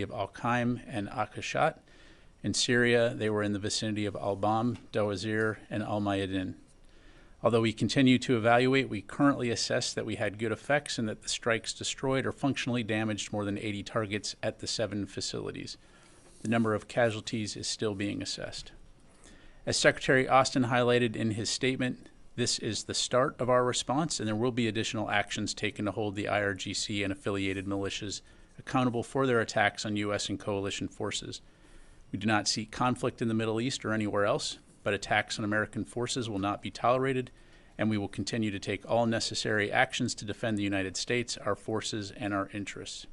of Al-Qaim and Akashat. In Syria, they were in the vicinity of Al-Bam, Dawazir, and Al-Mayadin. Although we continue to evaluate, we currently assess that we had good effects and that the strikes destroyed or functionally damaged more than 80 targets at the 7 facilities. The number of casualties is still being assessed. As Secretary Austin highlighted in his statement, this is the start of our response, and there will be additional actions taken to hold the IRGC and affiliated militias accountable for their attacks on U.S. and coalition forces. We do not seek conflict in the Middle East or anywhere else, but attacks on American forces will not be tolerated, and we will continue to take all necessary actions to defend the United States, our forces, and our interests.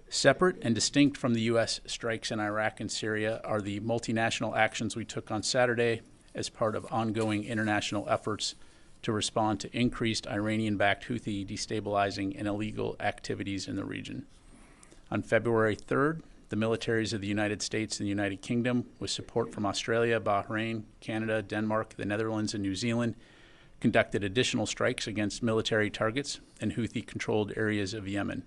Separate and distinct from the U.S. strikes in Iraq and Syria are the multinational actions we took on Saturday as part of ongoing international efforts to respond to increased Iranian-backed Houthi destabilizing and illegal activities in the region. On February 3rd, the militaries of the United States and the United Kingdom, with support from Australia, Bahrain, Canada, Denmark, the Netherlands, and New Zealand, conducted additional strikes against military targets in Houthi-controlled areas of Yemen.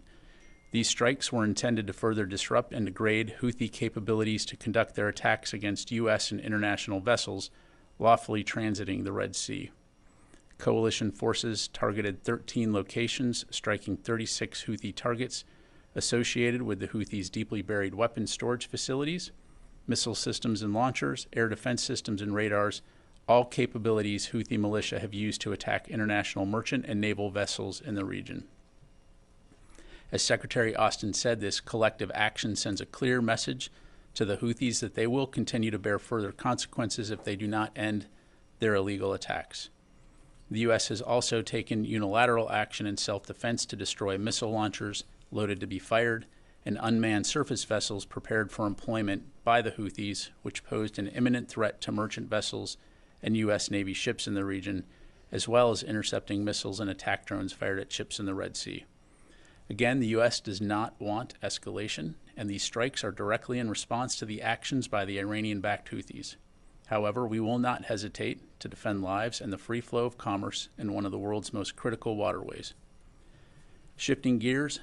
These strikes were intended to further disrupt and degrade Houthi capabilities to conduct their attacks against U.S. and international vessels lawfully transiting the Red Sea. Coalition forces targeted 13 locations, striking 36 Houthi targets associated with the Houthis' deeply buried weapons storage facilities, missile systems and launchers, air defense systems and radars, all capabilities Houthi militia have used to attack international merchant and naval vessels in the region. As Secretary Austin said, this collective action sends a clear message to the Houthis that they will continue to bear further consequences if they do not end their illegal attacks. The U.S. has also taken unilateral action in self-defense to destroy missile launchers loaded to be fired and unmanned surface vessels prepared for employment by the Houthis, which posed an imminent threat to merchant vessels and U.S. Navy ships in the region, as well as intercepting missiles and attack drones fired at ships in the Red Sea. Again, the U.S. does not want escalation, and these strikes are directly in response to the actions by the Iranian-backed Houthis. However, we will not hesitate to defend lives and the free flow of commerce in one of the world's most critical waterways. Shifting gears,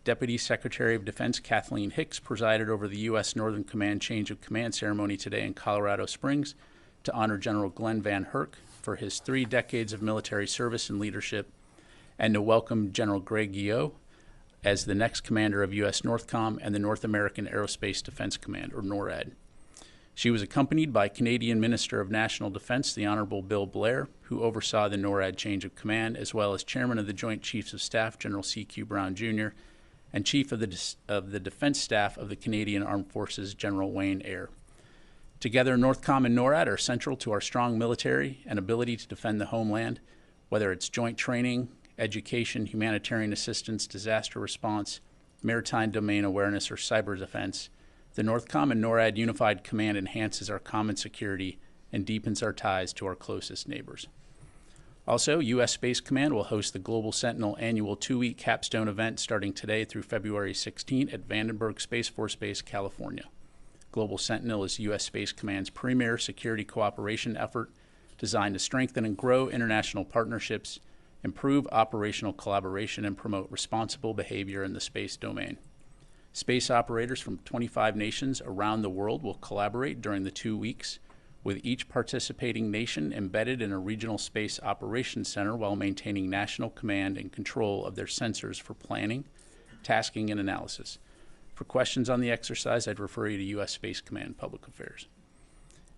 Deputy Secretary of Defense Kathleen Hicks presided over the U.S. Northern Command change of command ceremony today in Colorado Springs to honor General Glenn Van Herk for his 3 decades of military service and leadership, and to welcome General Greg Guillot as the next commander of U.S. NORTHCOM and the North American Aerospace Defense Command, or NORAD. She was accompanied by Canadian Minister of National Defense, the Honorable Bill Blair, who oversaw the NORAD change of command, as well as Chairman of the Joint Chiefs of Staff, General C.Q. Brown, Jr., and Chief of the Defense Staff of the Canadian Armed Forces, General Wayne Eyre. Together, NORTHCOM and NORAD are central to our strong military and ability to defend the homeland, whether it's joint training, education, humanitarian assistance, disaster response, maritime domain awareness, or cyber defense. The NORTHCOM and NORAD Unified Command enhances our common security and deepens our ties to our closest neighbors. Also, U.S. Space Command will host the Global Sentinel annual 2-week capstone event starting today through February 16 at Vandenberg Space Force Base, California. Global Sentinel is U.S. Space Command's premier security cooperation effort designed to strengthen and grow international partnerships, improve operational collaboration, and promote responsible behavior in the space domain. Space operators from 25 nations around the world will collaborate during the 2 weeks, with each participating nation embedded in a regional space operations center while maintaining national command and control of their sensors for planning, tasking, and analysis. For questions on the exercise, I'd refer you to U.S. Space Command Public Affairs.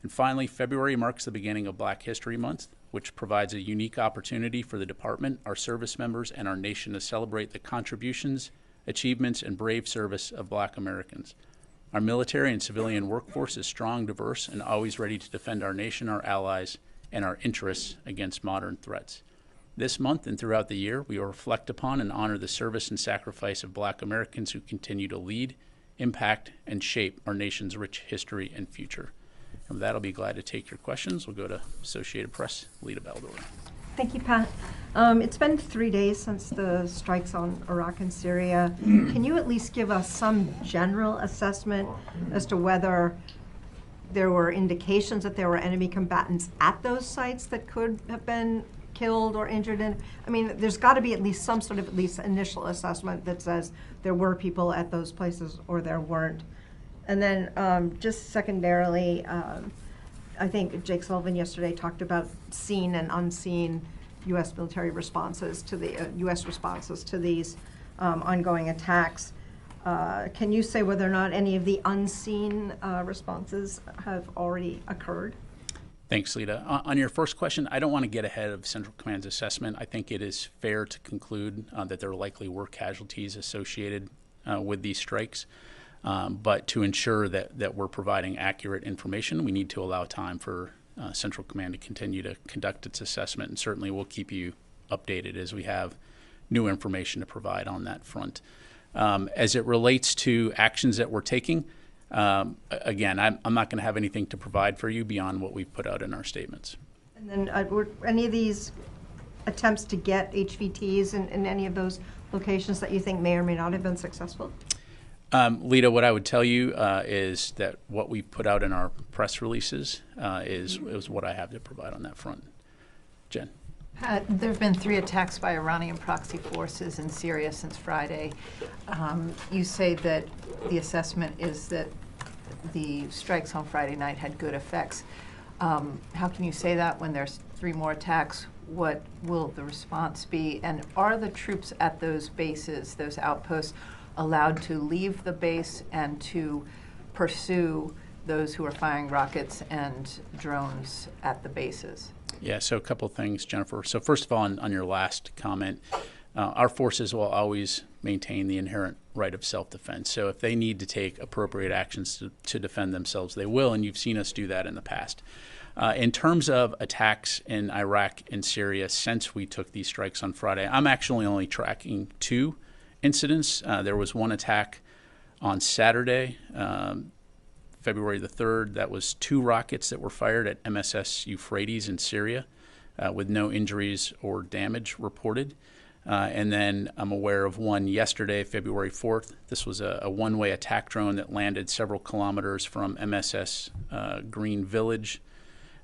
And finally, February marks the beginning of Black History Month, which provides a unique opportunity for the department, our service members, and our nation to celebrate the contributions, achievements, and brave service of Black Americans. Our military and civilian workforce is strong, diverse, and always ready to defend our nation, our allies, and our interests against modern threats. This month and throughout the year, we will reflect upon and honor the service and sacrifice of Black Americans who continue to lead, impact, and shape our nation's rich history and future. And with that, I'll be glad to take your questions. We'll go to Associated Press, Lita Baldor. Thank you, Pat. It's been 3 days since the strikes on Iraq and Syria. Can you at least give us some general assessment as to whether there were indications that there were enemy combatants at those sites that could have been killed or injured in? I mean, there's got to be at least some sort of initial assessment that says there were people at those places or there weren't. And then just secondarily, I think Jake Sullivan yesterday talked about seen and unseen U.S. military responses to the U.S. responses to these ongoing attacks. Can you say whether or not any of the unseen responses have already occurred? Thanks, Lita. On your first question, I don't want to get ahead of Central Command's assessment. I think it is fair to conclude that there likely were casualties associated with these strikes. But to ensure that we're providing accurate information, we need to allow time for Central Command to continue to conduct its assessment. And certainly we'll keep you updated as we have new information to provide on that front. As it relates to actions that we're taking, again, I'm not going to have anything to provide for you beyond what we've put out in our statements. And then were any of these attempts to get HVTs in any of those locations that you think may or may not have been successful? Lita, what I would tell you is that what we put out in our press releases is what I have to provide on that front. Jen. There have been 3 attacks by Iranian proxy forces in Syria since Friday. You say that the assessment is that the strikes on Friday night had good effects. How can you say that when there's 3 more attacks? What will the response be? And are the troops at those bases, those outposts, allowed to leave the base and to pursue those who are firing rockets and drones at the bases? Yeah, so a couple of things, Jennifer. So first of all, on your last comment, our forces will always maintain the inherent right of self-defense. So if they need to take appropriate actions to defend themselves, they will, and you've seen us do that in the past. In terms of attacks in Iraq and Syria since we took these strikes on Friday, I'm actually only tracking 2 incidents. There was one attack on Saturday, February the 3rd. That was 2 rockets that were fired at MSS Euphrates in Syria with no injuries or damage reported. And then I'm aware of one yesterday, February 4th. This was a one-way attack drone that landed several kilometers from MSS Green Village.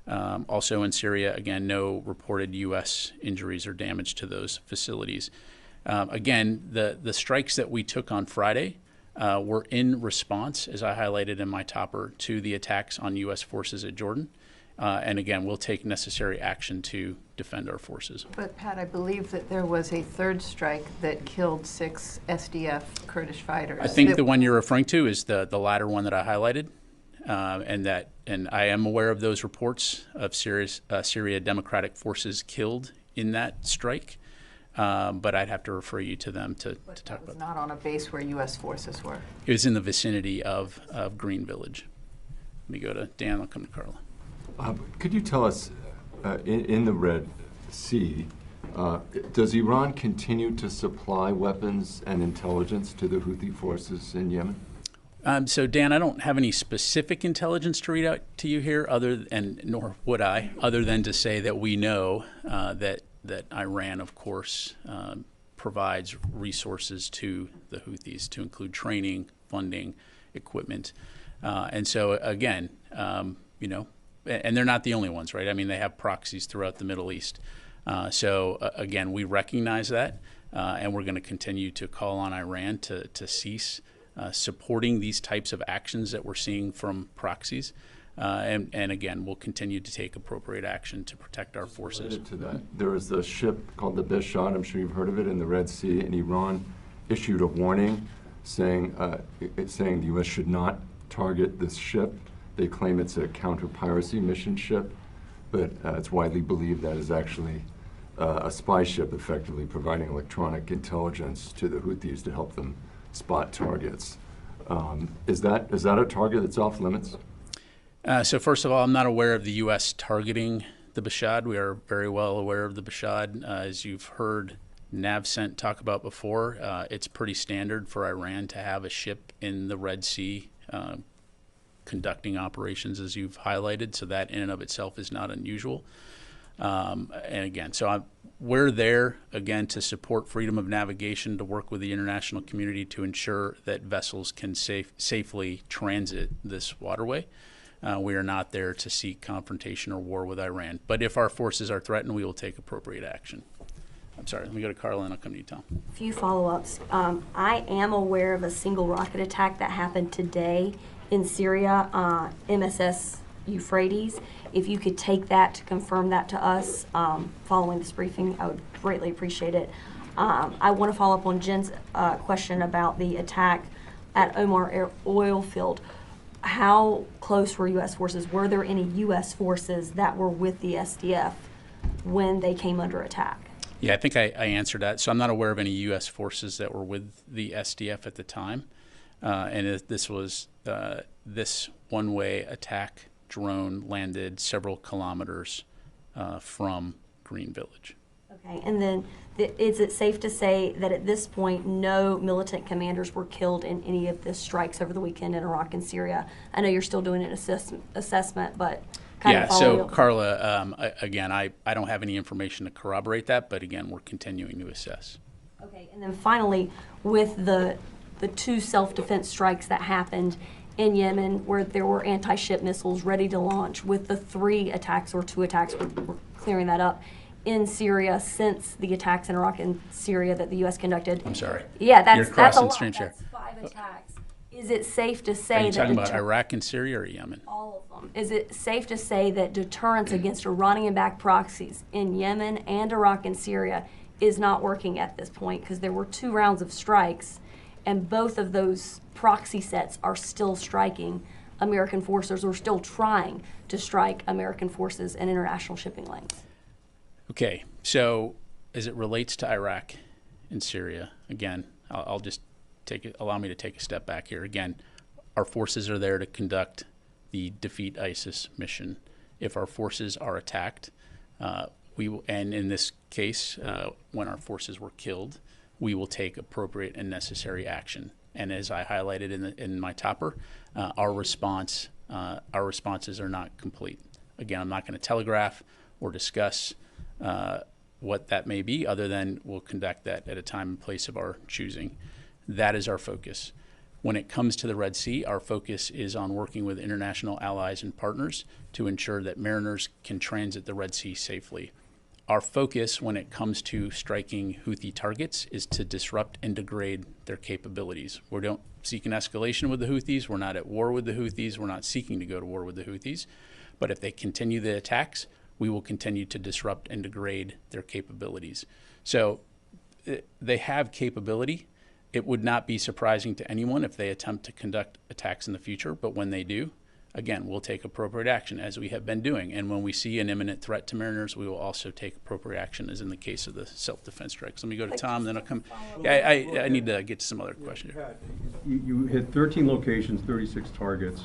Also in Syria, again, no reported U.S. injuries or damage to those facilities. Again, the strikes that we took on Friday were in response, as I highlighted in my topper, to the attacks on U.S. forces at Jordan. And again, we'll take necessary action to defend our forces. But Pat, I believe that there was a 3rd strike that killed 6 SDF Kurdish fighters. I think the one you're referring to is the latter one that I highlighted, and I am aware of those reports of Syria Democratic Forces killed in that strike. But I'd have to refer you to them to talk about that. It was not on a base where U.S. forces were. It was in the vicinity of Green Village. Let me go to Dan. I'll come to Carla. Could you tell us, in the Red Sea, does Iran continue to supply weapons and intelligence to the Houthi forces in Yemen? So, Dan, I don't have any specific intelligence to read out to you here, nor would I, other than to say that we know that Iran, of course, provides resources to the Houthis to include training, funding, equipment. And so, again, and they're not the only ones, right? I mean, they have proxies throughout the Middle East. Again, we recognize that, and we're going to continue to call on Iran to cease supporting these types of actions that we're seeing from proxies. And again, we'll continue to take appropriate action to protect our forces. Related to that, there was a ship called the Bishad, I'm sure you've heard of it, in the Red Sea, and Iran issued a warning saying the U.S. should not target this ship. They claim it's a counter-piracy mission ship, but it's widely believed that is actually a spy ship, effectively providing electronic intelligence to the Houthis to help them spot targets. Is that a target that's off limits? So first of all, I'm not aware of the U.S. targeting the Bishad. We are very well aware of the Bishad. As you've heard NavCent talk about before, it's pretty standard for Iran to have a ship in the Red Sea conducting operations, as you've highlighted. So that in and of itself is not unusual. And again, we're there, again, to support freedom of navigation, to work with the international community to ensure that vessels can safely transit this waterway. We are not there to seek confrontation or war with Iran. But if our forces are threatened, we will take appropriate action. I'm sorry, let me go to Carla and I'll come to you, Tom. A few follow-ups. I am aware of a single rocket attack that happened today in Syria, MSS Euphrates. If you could take that to confirm that to us following this briefing, I would greatly appreciate it. I want to follow up on Jen's question about the attack at Omar oil field. How close were U.S. forces? Were there any U.S. forces that were with the SDF when they came under attack? Yeah, I think I answered that. So I'm not aware of any U.S. forces that were with the SDF at the time. This was this one-way attack drone landed several kilometers from Green Village. Okay, and then is it safe to say that at this point no militant commanders were killed in any of the strikes over the weekend in Iraq and Syria? I know you're still doing an assessment, but so Carla, again, I don't have any information to corroborate that, but again, we're continuing to assess. Okay, and then finally, with the two self-defense strikes that happened in Yemen, where there were anti-ship missiles ready to launch, with the 3 attacks or 2 attacks, we're clearing that up, in Syria since the attacks in Iraq and Syria that the U.S. conducted. I'm sorry. Yeah, You're that's a crossing lot. streams here. That's 5 attacks. Is it safe to Are say you that talking about Iraq and Syria or Yemen? all of them? Is it safe to say that deterrence against Iranian-backed proxies in Yemen and Iraq and Syria is not working at this point? Because there were 2 rounds of strikes, and both of those proxy sets are still striking American forces, or still trying to strike American forces in international shipping lanes. Okay, so as it relates to Iraq and Syria, again, I'll just allow me to take a step back here. Again, our forces are there to conduct the Defeat ISIS mission. If our forces are attacked, and in this case, when our forces were killed, we will take appropriate and necessary action. And as I highlighted in my topper, our responses are not complete. Again, I'm not going to telegraph or discuss what that may be, other than we'll conduct that at a time and place of our choosing. That is our focus. When it comes to the Red Sea, our focus is on working with international allies and partners to ensure that mariners can transit the Red Sea safely. Our focus when it comes to striking Houthi targets is to disrupt and degrade their capabilities. We don't seek an escalation with the Houthis. We're not at war with the Houthis. We're not seeking to go to war with the Houthis. But if they continue the attacks, we will continue to disrupt and degrade their capabilities. So they have capability. It would not be surprising to anyone if they attempt to conduct attacks in the future, but when they do, again, we'll take appropriate action, as we have been doing. And when we see an imminent threat to mariners, we will also take appropriate action, as in the case of the self-defense strikes. Let me go to Tom, then I'll come. Yeah, I need to get to some other questions. You hit 13 locations, 36 targets.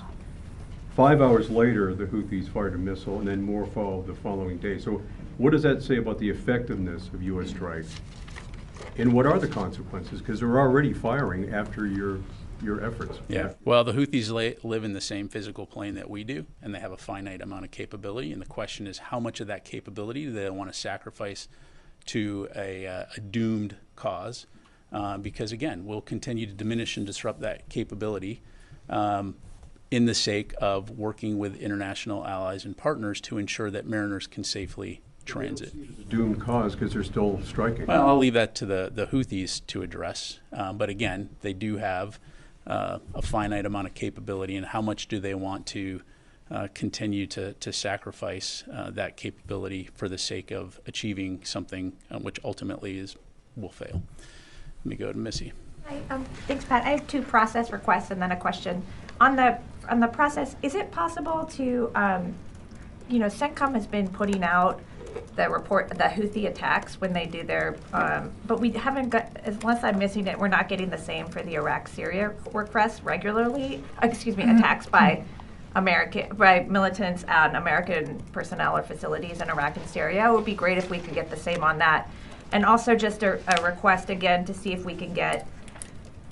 5 hours later, the Houthis fired a missile, and then more followed the following day. So what does that say about the effectiveness of U.S. strikes? And what are the consequences? Because they're already firing after your efforts. Yeah, well, the Houthis live in the same physical plane that we do, and they have a finite amount of capability. And the question is, how much of that capability do they want to sacrifice to a doomed cause? Because, again, we'll continue to diminish and disrupt that capability in the sake of working with international allies and partners to ensure that mariners can safely transit. It's a doomed cause because they're still striking. Well, I'll leave that to the Houthis to address. But again, they do have a finite amount of capability, and how much do they want to continue to sacrifice that capability for the sake of achieving something which ultimately will fail. Let me go to Missy. Hi, thanks, Pat. I have 2 process requests and then a question. On the process, is it possible to, CENTCOM has been putting out the report, the Houthi attacks when they do their, but we haven't got, unless I'm missing it, we're not getting the same for the Iraq-Syria requests regularly, attacks by militants and American personnel or facilities in Iraq and Syria. It would be great if we could get the same on that. And also just a request again to see if we can get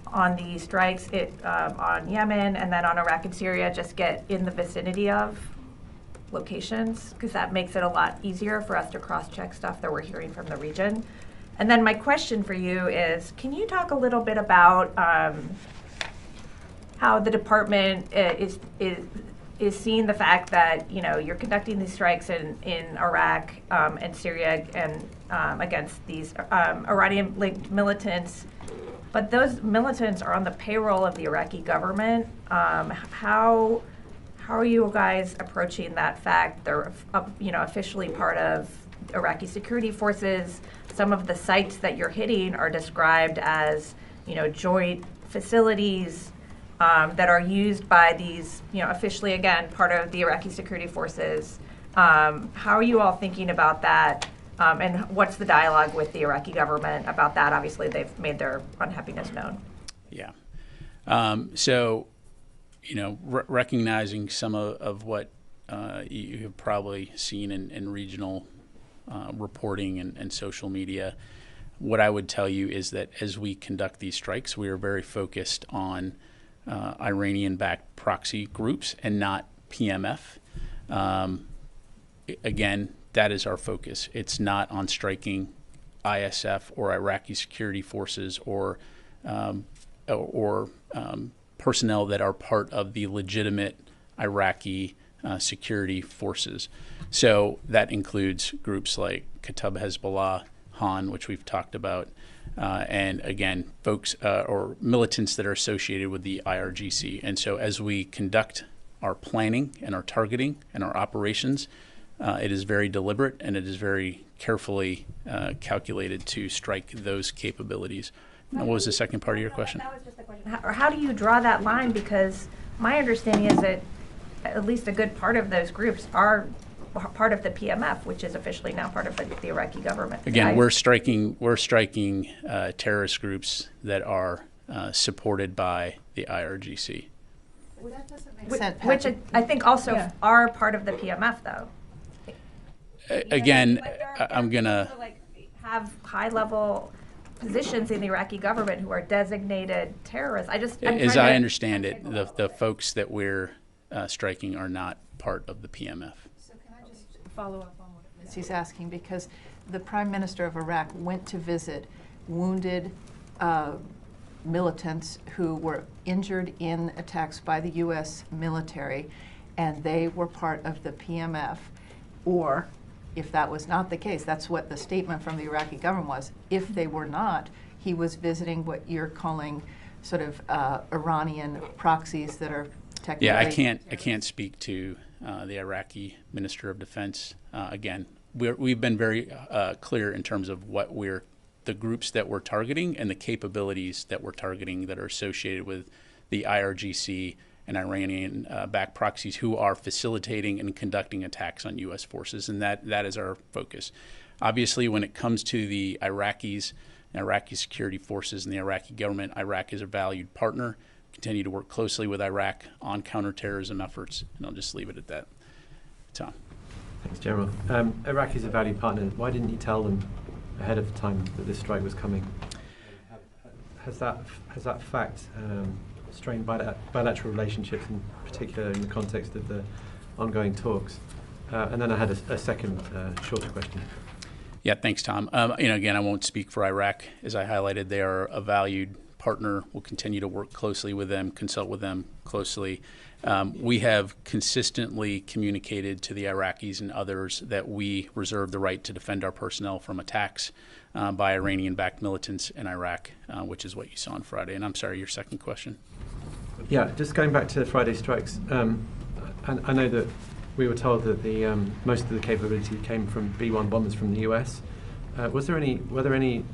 on the strikes on Yemen and then on Iraq and Syria, just get in the vicinity of locations, because that makes it a lot easier for us to cross-check stuff that we're hearing from the region. And then my question for you is, can you talk a little bit about how the department is is seeing the fact that, you know, you're conducting these strikes in Iraq and Syria and against these Iranian-linked militants, but those militants are on the payroll of the Iraqi government. How are you guys approaching that fact? They're, you know, officially part of Iraqi security forces. Some of the sites that you're hitting are described as, you know, joint facilities that are used by these, you know, officially, again, part of the Iraqi security forces. How are you all thinking about that? And what's the dialogue with the Iraqi government about that? Obviously, they've made their unhappiness known. Yeah. So, you know, recognizing some of what you have probably seen in regional reporting and social media, what I would tell you is that as we conduct these strikes, we are very focused on Iranian-backed proxy groups and not PMF. Again, that is our focus. It's not on striking ISF or Iraqi security forces or personnel that are part of the legitimate Iraqi security forces. So that includes groups like Kata'ib Hezbollah, Han, which we've talked about, and again, folks or militants that are associated with the IRGC. And so as we conduct our planning and our targeting and our operations, it is very deliberate and it is very carefully calculated to strike those capabilities. Now, what was the second part of your question? That was just the question. How do you draw that line? Because my understanding is that at least a good part of those groups are part of the PMF, which is officially now part of the Iraqi government. Again, we're striking terrorist groups that are supported by the IRGC. Well, that doesn't make sense, Which Patrick. I think also are part of the PMF, though. Again, Like I'm gonna have high-level positions in the Iraqi government who are designated terrorists. as I understand it, the folks that we're striking are not part of the PMF. So can I just follow up on what Missy's asking? Because the Prime Minister of Iraq went to visit wounded militants who were injured in attacks by the U.S. military, and they were part of the PMF. Or, if that was not the case, that's what the statement from the Iraqi government was. If they were not, he was visiting what you're calling sort of Iranian proxies that are technically. Yeah, I can't speak to the Iraqi Minister of Defense. Again, we've been very clear in terms of what the groups that we're targeting and the capabilities that we're targeting that are associated with the IRGC and Iranian-backed proxies who are facilitating and conducting attacks on U.S. forces, and that is our focus. Obviously, when it comes to the Iraqis, Iraqi security forces, and the Iraqi government, Iraq is a valued partner. Continue to work closely with Iraq on counterterrorism efforts, and I'll just leave it at that. Tom. Thanks, General. Iraq is a valued partner. Why didn't you tell them ahead of time that this strike was coming? Has that fact strained bilateral relationships, in particular in the context of the ongoing talks? And then I had a second shorter question. Yeah, thanks, Tom. Again, I won't speak for Iraq. As I highlighted, they are a valued partner. We'll continue to work closely with them, consult with them closely. We have consistently communicated to the Iraqis and others that we reserve the right to defend our personnel from attacks by Iranian-backed militants in Iraq, which is what you saw on Friday. And I'm sorry, your second question? Yeah, just going back to Friday strikes. And I know that we were told that the most of the capability came from B-1 bombers from the US. Were there any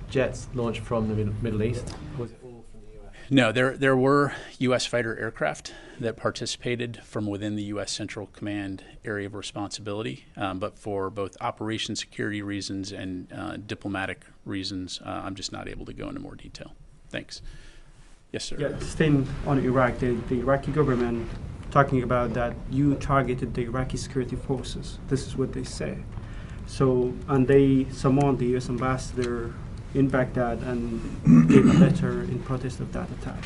jets launched from the Middle East? Was it all from the US? No, there were U.S. fighter aircraft that participated from within the U.S. Central Command area of responsibility, but for both operation security reasons and diplomatic reasons, I'm just not able to go into more detail. Thanks. Yes, sir. Yeah, staying on Iraq, the Iraqi government talking about that you targeted the Iraqi security forces. This is what they say. So, and they summoned the U.S. ambassador in Baghdad and gave a letter in protest of that attack.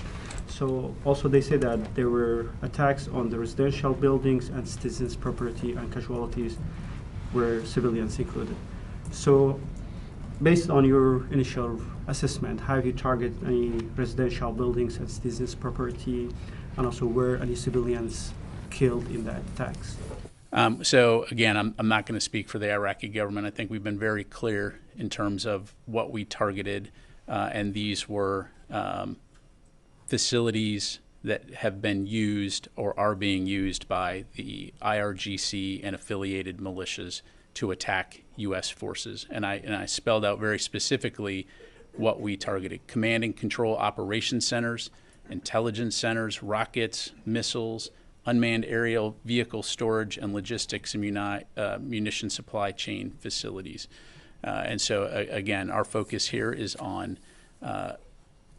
So also they say that there were attacks on the residential buildings and citizens' property, and casualties were civilians included. So based on your initial assessment, have you targeted any residential buildings as business property, and also were any civilians killed in that attacks? So again, I'm not going to speak for the Iraqi government. I think we've been very clear in terms of what we targeted, and these were facilities that have been used or are being used by the IRGC and affiliated militias to attack U.S. forces. And I spelled out very specifically what we targeted: command and control operation centers, intelligence centers, rockets, missiles, unmanned aerial vehicle storage, and logistics and munition supply chain facilities. And so, again, our focus here is on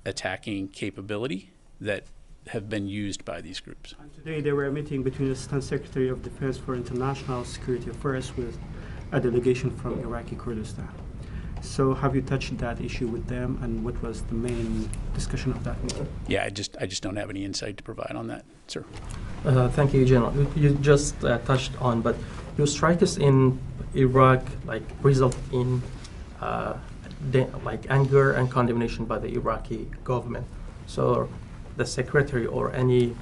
attacking capability that have been used by these groups. And today there were a meeting between the Assistant Secretary of Defense for International Security Affairs with a delegation from Iraqi Kurdistan. So have you touched that issue with them, and what was the main discussion of that meeting? Yeah, I just don't have any insight to provide on that, sir. Thank you, General. You just touched on, but your strikes in Iraq result in anger and condemnation by the Iraqi government. So the secretary or any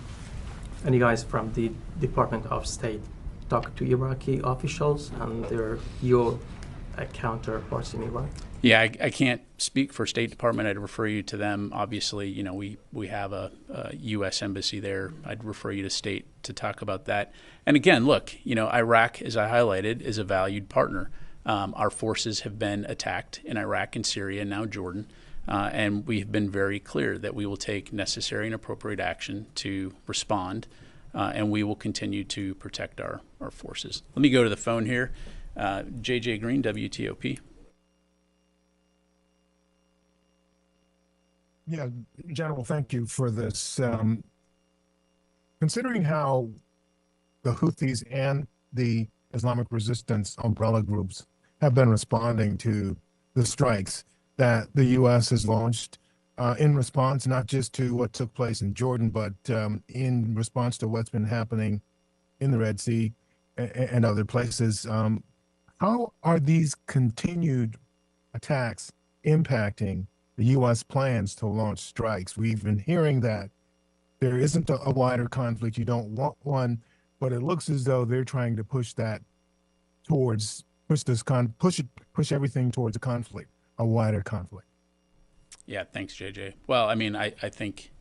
guys from the Department of State talk to Iraqi officials and your counterparts in Iraq? Yeah, I can't speak for State Department. I'd refer you to them. Obviously, you know, we have a U.S. embassy there. I'd refer you to State to talk about that. And again, look, you know, Iraq, as I highlighted, is a valued partner. Our forces have been attacked in Iraq and Syria, now Jordan, and we've been very clear that we will take necessary and appropriate action to respond, and we will continue to protect our forces. Let me go to the phone here. JJ Green, WTOP. Yeah, General, thank you for this. Considering how the Houthis and the Islamic resistance umbrella groups have been responding to the strikes that the U.S. has launched in response not just to what took place in Jordan, but in response to what's been happening in the Red Sea and other places, how are these continued attacks impacting the U.S. plans to launch strikes? We've been hearing that there isn't a wider conflict. You don't want one, but it looks as though they're trying to push that towards push everything towards a conflict, a wider conflict. Yeah, thanks, JJ. Well, I mean, I think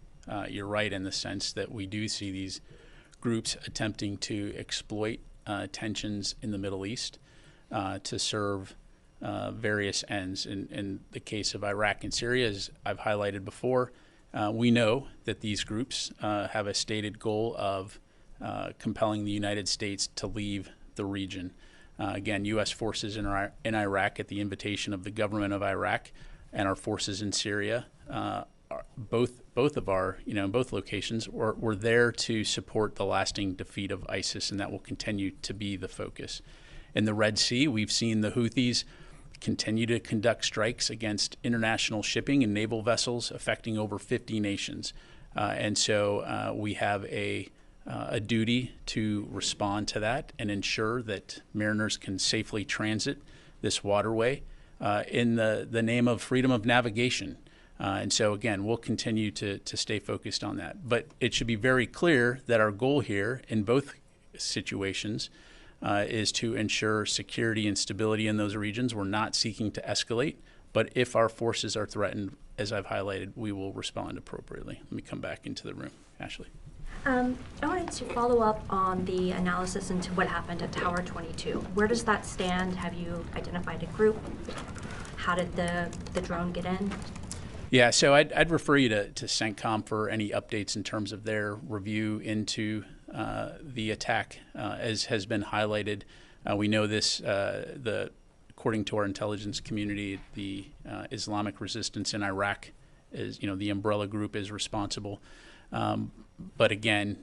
you're right in the sense that we do see these groups attempting to exploit tensions in the Middle East to serve various ends. In the case of Iraq and Syria, as I've highlighted before, we know that these groups have a stated goal of compelling the United States to leave the region. Again, U.S. forces in Iraq at the invitation of the government of Iraq and our forces in Syria, both of our, in both locations, were there to support the lasting defeat of ISIS, and that will continue to be the focus. In the Red Sea, we've seen the Houthis continue to conduct strikes against international shipping and naval vessels affecting over 50 nations. And so we have a duty to respond to that and ensure that mariners can safely transit this waterway in the name of freedom of navigation. And so, again, we'll continue to stay focused on that. But it should be very clear that our goal here in both situations is to ensure security and stability in those regions. We're not seeking to escalate, but if our forces are threatened, as I've highlighted, we will respond appropriately. Let me come back into the room. Ashley. I wanted to follow up on the analysis into what happened at Tower 22. Where does that stand? Have you identified a group? How did the drone get in? Yeah, so I'd refer you to CENTCOM for any updates in terms of their review into the attack. As has been highlighted, we know this, according to our intelligence community, the Islamic resistance in Iraq is, the umbrella group is responsible. But again,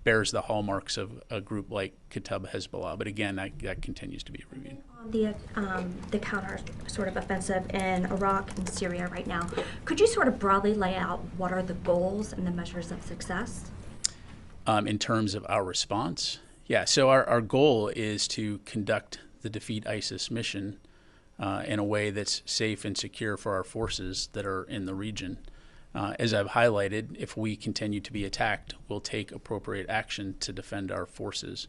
bears the hallmarks of a group like Kataib Hezbollah. But again, that continues to be reviewed. On the counter sort of offensive in Iraq and Syria right now, could you sort of broadly lay out what are the goals and the measures of success? In terms of our response? Yeah, so our goal is to conduct the Defeat ISIS mission in a way that's safe and secure for our forces that are in the region. As I've highlighted, if we continue to be attacked, we'll take appropriate action to defend our forces.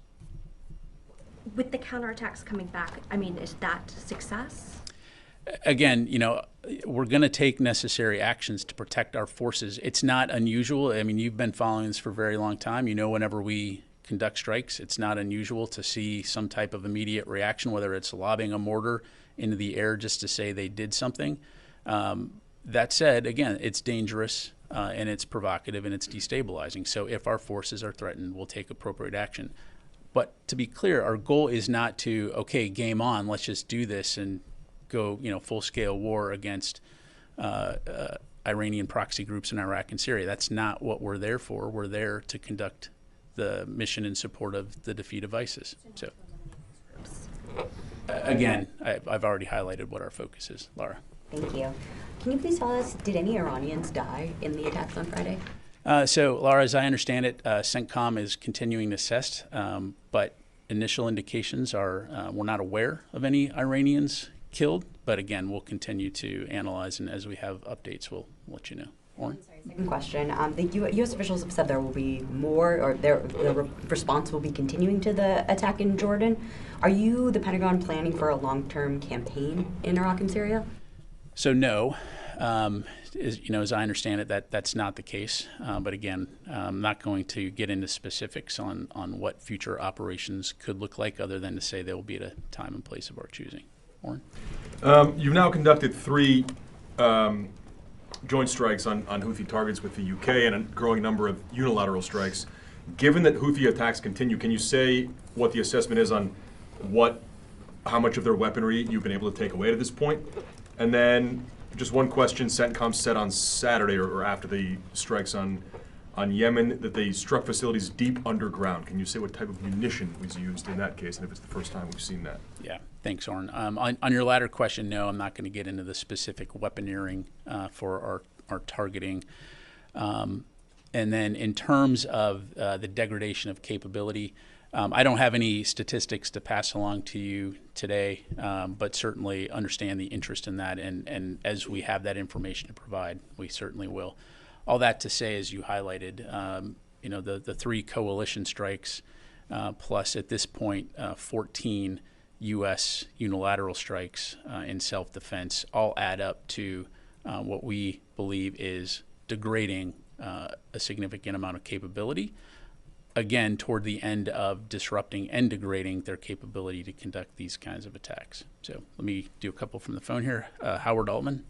With the counterattacks coming back, I mean, is that success? Again, we're going to take necessary actions to protect our forces. It's not unusual. I mean, you've been following this for a very long time. Whenever we conduct strikes, it's not unusual to see some type of immediate reaction, whether it's lobbing a mortar into the air just to say they did something. That said, again, it's dangerous and it's provocative and it's destabilizing. So if our forces are threatened, we'll take appropriate action. But to be clear, our goal is not to, okay, game on, let's just do this and go, full-scale war against Iranian proxy groups in Iraq and Syria. That's not what we're there for. We're there to conduct the mission in support of the defeat of ISIS. So, again, I've already highlighted what our focus is. Laura. Thank you. Can you please tell us, did any Iranians die in the attacks on Friday? So, Laura, as I understand it, CENTCOM is continuing to assess, but initial indications are we're not aware of any Iranians killed. But again, we'll continue to analyze, and as we have updates, we'll let you know. Oren? Sorry, second question. The U.S. officials have said there will be more, or the response will be continuing to the attack in Jordan. Are you, the Pentagon, planning for a long-term campaign in Iraq and Syria? So no, as I understand it, that's not the case. But again, I'm not going to get into specifics on what future operations could look like, other than to say they will be at a time and place of our choosing. Oren? You've now conducted 3 joint strikes on Houthi targets with the UK and a growing number of unilateral strikes. Given that Houthi attacks continue, can you say what the assessment is on how much of their weaponry you've been able to take away to this point? And then just one question, CENTCOM said on Saturday or after the strikes on Yemen that they struck facilities deep underground. Can you say what type of munition was used in that case, and if it's the first time we've seen that? Yeah, thanks, Oren. On your latter question, no, I'm not going to get into the specific weaponeering for our targeting. And then in terms of the degradation of capability, I don't have any statistics to pass along to you today, but certainly understand the interest in that. And as we have that information to provide, we certainly will. All that to say, as you highlighted, the 3 coalition strikes, plus at this point 14 U.S. unilateral strikes in self-defense, all add up to what we believe is degrading a significant amount of capability. Again, toward the end of disrupting and degrading their capability to conduct these kinds of attacks. So let me do a couple from the phone here. Howard Altman.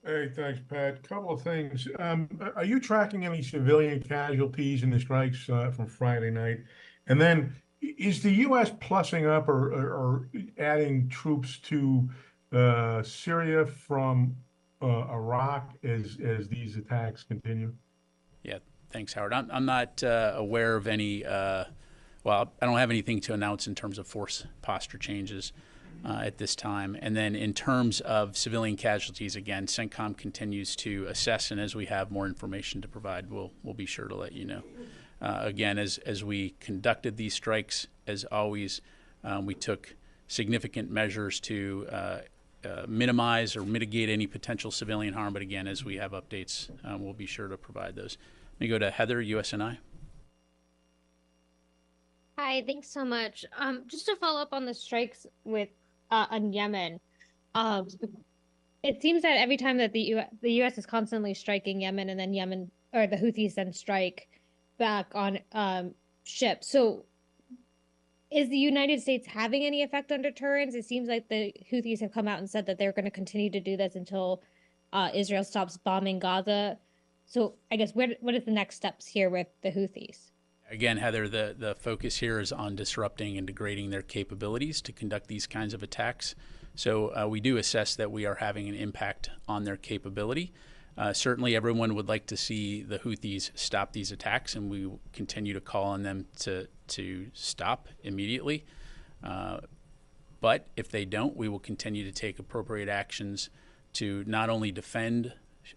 Hey, thanks, Pat. Couple of things. Are you tracking any civilian casualties in the strikes from Friday night? And then, is the U.S. plussing up or adding troops to Syria from Iraq as these attacks continue? Yeah, thanks, Howard. I'm not aware of any, I don't have anything to announce in terms of force posture changes at this time. And then in terms of civilian casualties, again, CENTCOM continues to assess, and as we have more information to provide, we'll be sure to let you know. Again, as we conducted these strikes, as always, we took significant measures to minimize or mitigate any potential civilian harm. But again, as we have updates, we'll be sure to provide those. Let me go to Heather, USNI. Hi, thanks so much. Just to follow up on the strikes on Yemen, it seems that every time that the U.S. is constantly striking Yemen, and then Yemen or the Houthis then strike back on ships. So, is the United States having any effect on deterrence? It seems like the Houthis have come out and said that they're going to continue to do this until Israel stops bombing Gaza. So, I guess what is the next steps here with the Houthis? Again, Heather, the focus here is on disrupting and degrading their capabilities to conduct these kinds of attacks. So we do assess that we are having an impact on their capability. Certainly everyone would like to see the Houthis stop these attacks, and we will continue to call on them to stop immediately. But if they don't, we will continue to take appropriate actions to not only defend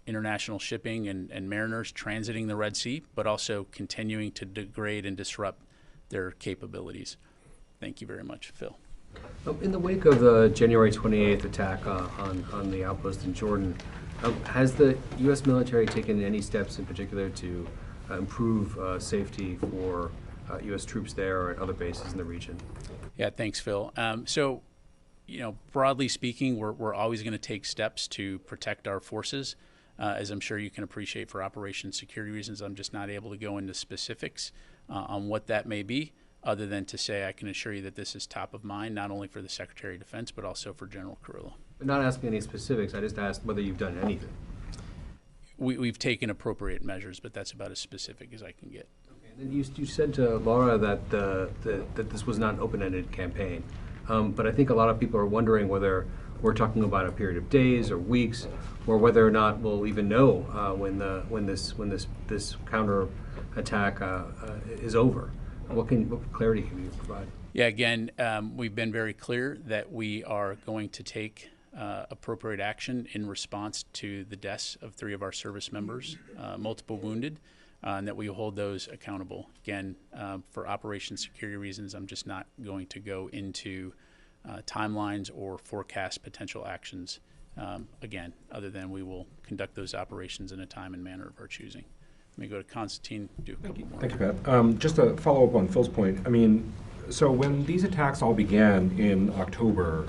international shipping and mariners transiting the Red Sea, but also continuing to degrade and disrupt their capabilities. Thank you very much, Phil. In the wake of the January 28th attack on the outpost in Jordan, has the U.S. military taken any steps in particular to improve safety for U.S. troops there or at other bases in the region? Yeah, thanks, Phil. So, broadly speaking, we're always going to take steps to protect our forces. As I'm sure you can appreciate, for operation security reasons, I'm just not able to go into specifics on what that may be, other than to say I can assure you that this is top of mind, not only for the Secretary of Defense, but also for General Carrillo. I'm not asking any specifics. I just asked whether you've done anything. We've taken appropriate measures, but that's about as specific as I can get. Okay. And then you said to Laura that that this was not an open-ended campaign, but I think a lot of people are wondering whether we're talking about a period of days or weeks, or whether or not we'll even know when this counter attack is over. What clarity can you provide? Yeah, again, we've been very clear that we are going to take appropriate action in response to the deaths of 3 of our service members, multiple wounded, and that we hold those accountable. Again, for operation security reasons, I'm just not going to go into timelines or forecast potential actions, again, other than we will conduct those operations in a time and manner of our choosing. Let me go to Constantine, do a couple more. Thank you, Pat. Just to follow up on Phil's point, I mean, so when these attacks all began in October,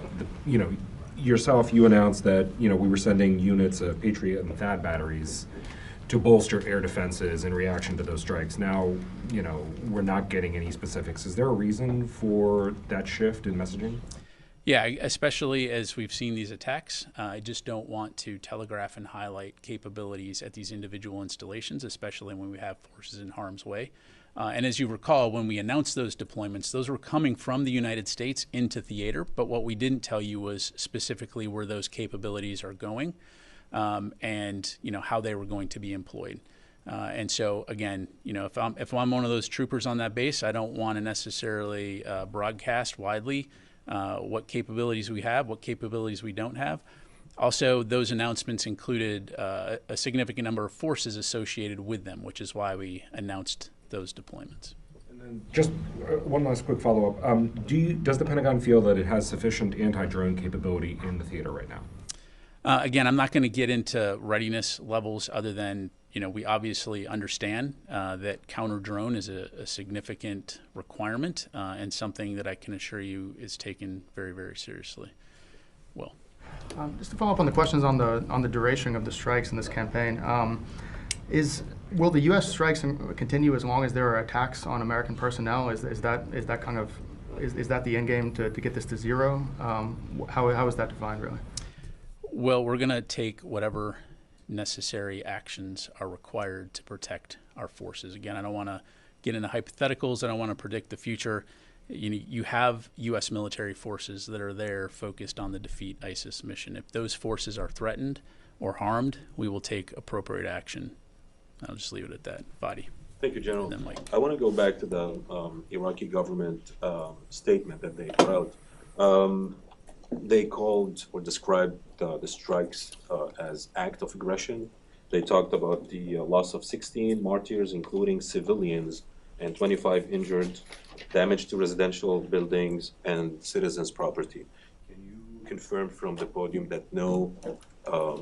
yourself, you announced that, we were sending units of Patriot and THAAD batteries to bolster air defenses in reaction to those strikes. Now, we're not getting any specifics. Is there a reason for that shift in messaging? Yeah, especially as we've seen these attacks, I just don't want to telegraph and highlight capabilities at these individual installations, especially when we have forces in harm's way. And as you recall, when we announced those deployments, those were coming from the United States into theater, but what we didn't tell you was specifically where those capabilities are going, and how they were going to be employed. And so again, if I'm one of those troopers on that base, I don't want to necessarily broadcast widely what capabilities we have, what capabilities we don't have. Also, those announcements included a significant number of forces associated with them, which is why we announced those deployments. And then just one last quick follow-up. Does the Pentagon feel that it has sufficient anti-drone capability in the theater right now? Again, I'm not going to get into readiness levels other than, we obviously understand that counter-drone is a significant requirement and something that I can assure you is taken very, very seriously. Will. Just to follow up on the questions on the duration of the strikes in this campaign, will the U.S. strikes continue as long as there are attacks on American personnel? Is that the end game to get this to zero? How is that defined, really? Well, we're going to take whatever necessary actions are required to protect our forces. Again, I don't want to get into hypotheticals. I don't want to predict the future. You have U.S. military forces that are there focused on the defeat ISIS mission. If those forces are threatened or harmed, we will take appropriate action. I'll just leave it at that. Fadi. Thank you, General. I want to go back to the Iraqi government statement that they put out. They called or described the strikes as act of aggression. They talked about the loss of 16 martyrs, including civilians, and 25 injured, damage to residential buildings and citizens' property. Can you confirm from the podium that no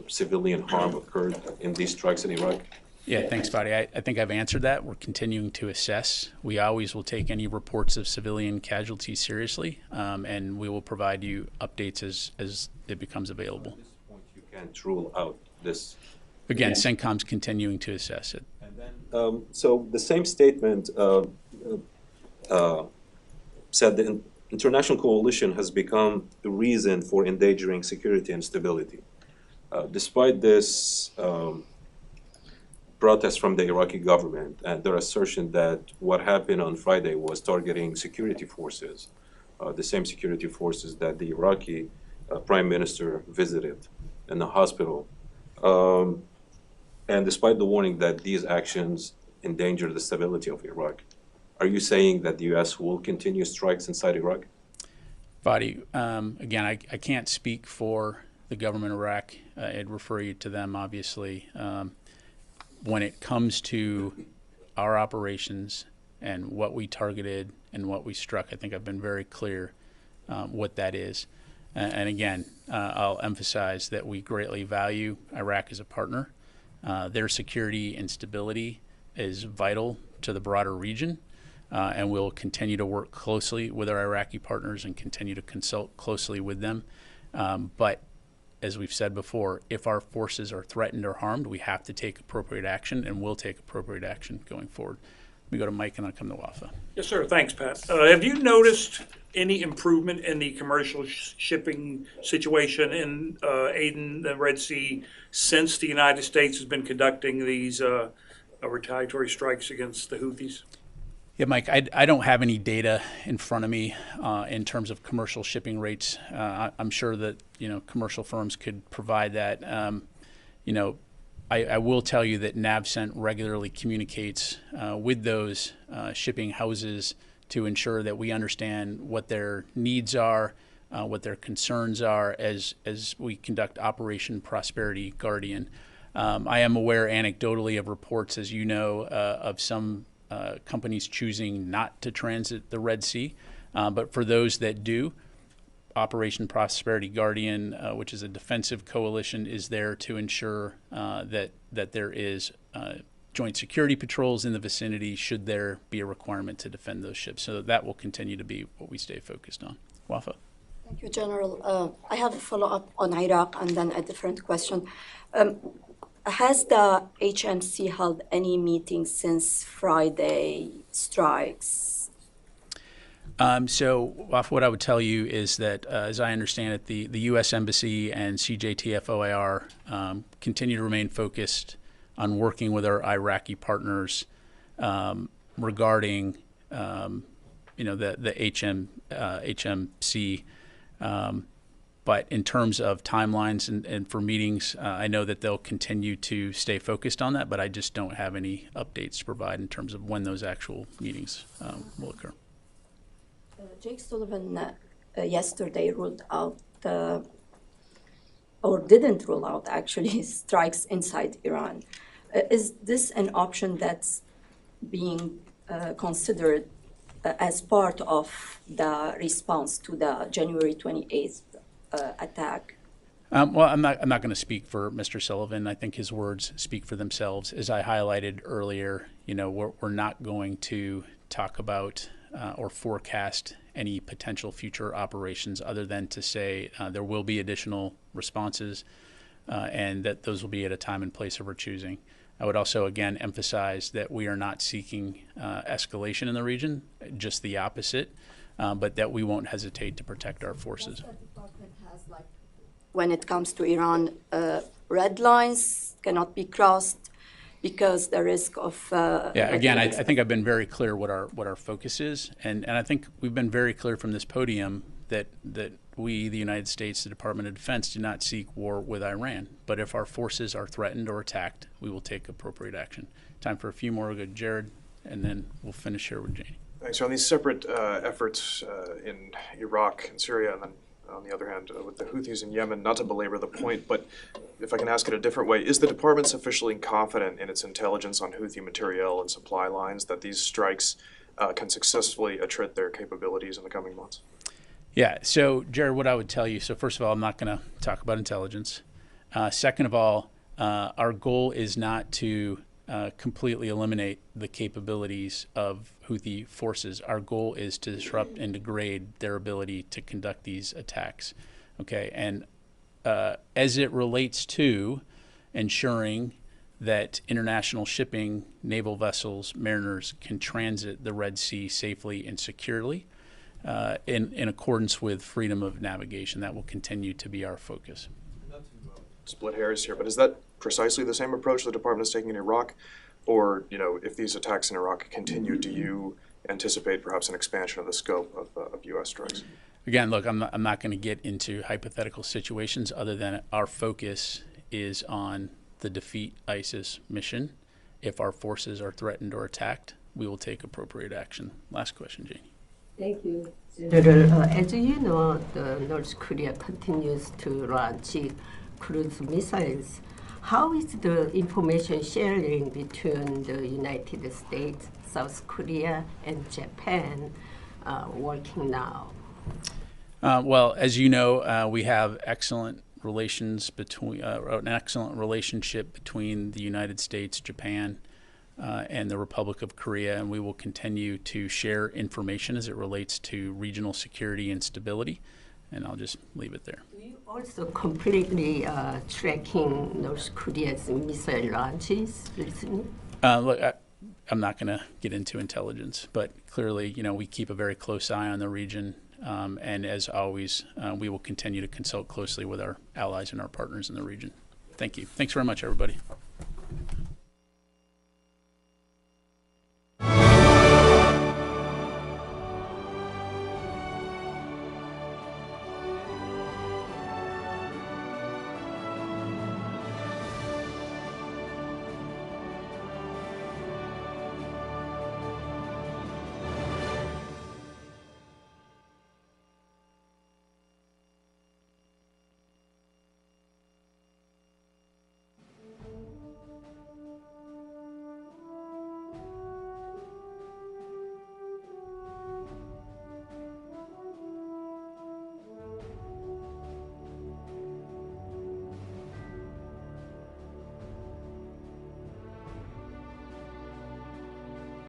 civilian harm occurred in these strikes in Iraq? Yeah, thanks, Fadi. I think I've answered that. We're continuing to assess. We always will take any reports of civilian casualties seriously, and we will provide you updates as it becomes available. At this point, you can't rule out this. Again, CENTCOM's continuing to assess it. And then, so the same statement said the international coalition has become the reason for endangering security and stability. Despite this protest from the Iraqi government and their assertion that what happened on Friday was targeting security forces, the same security forces that the Iraqi prime minister visited in the hospital. And despite the warning that these actions endanger the stability of Iraq, are you saying that the U.S. will continue strikes inside Iraq? Fadi, again, I can't speak for the government of Iraq. I'd refer you to them, obviously. When it comes to our operations and what we targeted and what we struck, I think I've been very clear what that is. And again, I'll emphasize that we greatly value Iraq as a partner. Their security and stability is vital to the broader region, and we'll continue to work closely with our Iraqi partners and continue to consult closely with them. But as we've said before, if our forces are threatened or harmed, we have to take appropriate action, and will take appropriate action going forward. Let me go to Mike, and I'll come to Wafa. Yes, sir. Thanks, Pat. Have you noticed any improvement in the commercial shipping situation in Aden, the Red Sea, since the United States has been conducting these retaliatory strikes against the Houthis? Yeah, Mike, I don't have any data in front of me in terms of commercial shipping rates. I'm sure that commercial firms could provide that. I will tell you that NAVCENT regularly communicates with those shipping houses to ensure that we understand what their needs are, what their concerns are as we conduct Operation Prosperity Guardian. I am aware anecdotally of reports, as you know, of some companies choosing not to transit the Red Sea. But for those that do, Operation Prosperity Guardian, which is a defensive coalition, is there to ensure that there is joint security patrols in the vicinity should there be a requirement to defend those ships. So that will continue to be what we stay focused on. Wafa. Thank you, General. I have a follow-up on Iraq and then a different question. Has the HMC held any meetings since Friday strikes? So what I would tell you is that, as I understand it, the U.S. Embassy and CJTF-OIR continue to remain focused on working with our Iraqi partners regarding, the HMC. But in terms of timelines and for meetings, I know that they'll continue to stay focused on that, but I just don't have any updates to provide in terms of when those actual meetings will occur. Jake Sullivan yesterday ruled out, or didn't rule out actually, strikes inside Iran. Is this an option that's being considered as part of the response to the January 28th attack? Well, I'm not going to speak for Mr. Sullivan. I think his words speak for themselves. As I highlighted earlier, we're not going to talk about or forecast any potential future operations other than to say there will be additional responses and that those will be at a time and place of our choosing. I would also, again, emphasize that we are not seeking escalation in the region, just the opposite, but that we won't hesitate to protect our forces. When it comes to Iran, red lines cannot be crossed because the risk of... Again, I think I've been very clear what our focus is, and I think we've been very clear from this podium that we, the United States, the Department of Defense, do not seek war with Iran. But if our forces are threatened or attacked, we will take appropriate action. Time for a few more. We'll go to Jared, and then we'll finish here with Janie. Thanks. So on these separate efforts in Iraq and Syria, and then on the other hand, with the Houthis in Yemen, not to belabor the point, but if I can ask it a different way, is the department sufficiently confident in its intelligence on Houthi materiel and supply lines that these strikes can successfully attrit their capabilities in the coming months? Yeah, so Jared, what I would tell you, so first of all, I'm not going to talk about intelligence. Second of all, our goal is not to completely eliminate the capabilities of Houthi forces. Our goal is to disrupt and degrade their ability to conduct these attacks. Okay, and as it relates to ensuring that international shipping, naval vessels, mariners can transit the Red Sea safely and securely, in accordance with freedom of navigation. That will continue to be our focus. Not to split hairs here, but is that precisely the same approach the department is taking in Iraq? Or, if these attacks in Iraq continue, do you anticipate perhaps an expansion of the scope of U.S. strikes? Again, look, I'm not going to get into hypothetical situations other than our focus is on the defeat ISIS mission. If our forces are threatened or attacked, we will take appropriate action. Last question, Janie. Thank you. General, as you know, the North Korea continues to launch cruise missiles. How is the information sharing between the United States, South Korea, and Japan working now? Well, as you know, we have excellent relations between an excellent relationship between the United States, Japan, and the Republic of Korea, and we will continue to share information as it relates to regional security and stability. And I'll just leave it there. Do you also completely tracking North Korea's missile launches recently? Look, I'm not going to get into intelligence, but clearly, we keep a very close eye on the region. And as always, we will continue to consult closely with our allies and our partners in the region. Thank you. Thanks very much, everybody.